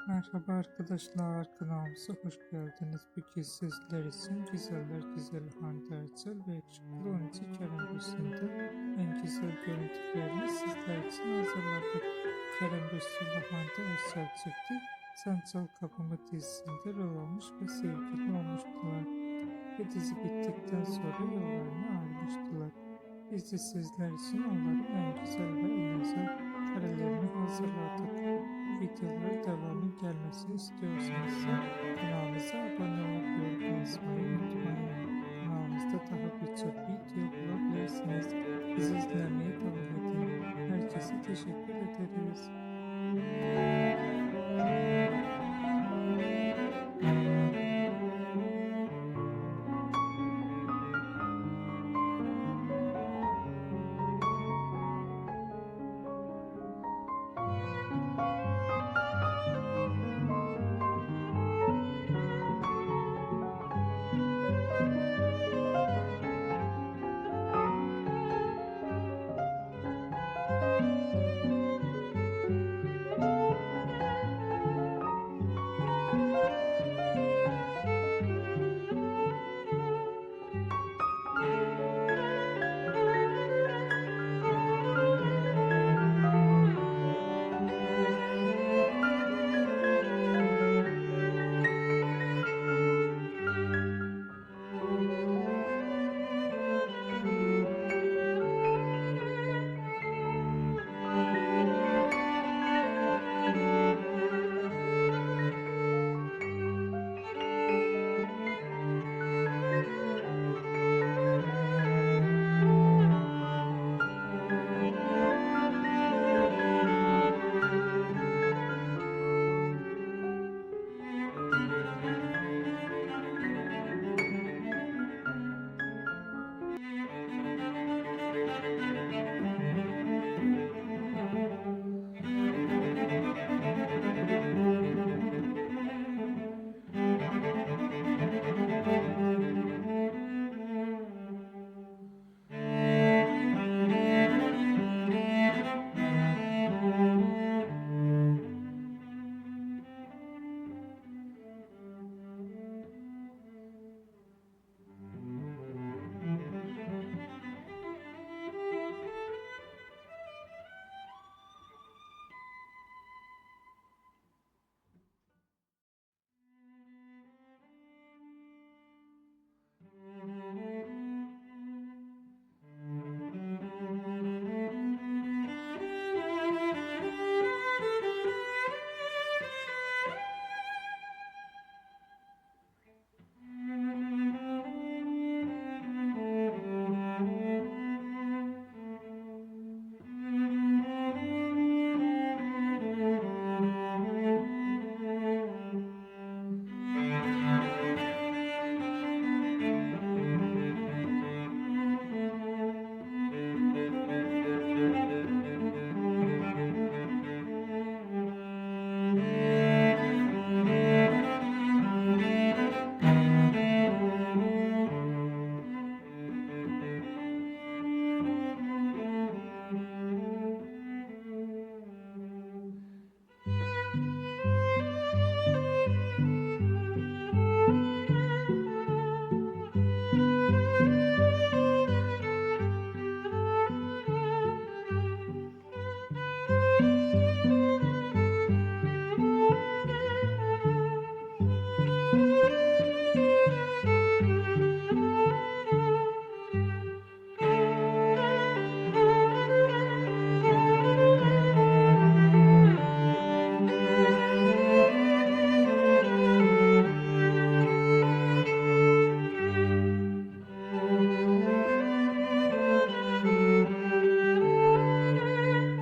Merhaba arkadaşlar, kanalımıza hoş geldiniz. Bugün sizler için güzeller güzeli Hande Erçel ve yakışıklı oyuncu Kerem Bürsin'den en güzel görüntülerini sizler için hazırladık. Kerem Bürsin ve Hande Erçel çifti Sen Çal Kapımı dizisinde rol almış ve sevgili olmuştular. Ve dizi bittikten sonra yollarını ayrılmıştılar. Biz de sizler için onların en güzel ve en özel karelerini hazırladık. Videolara devamı gelmesini istiyorsanız kanalımıza abone olup yorum yazmayı unutmayın. Kanalımızda daha birçok video bulabilirsiniz. Bizi izlemeye devam edin. Herkese teşekkür ederiz.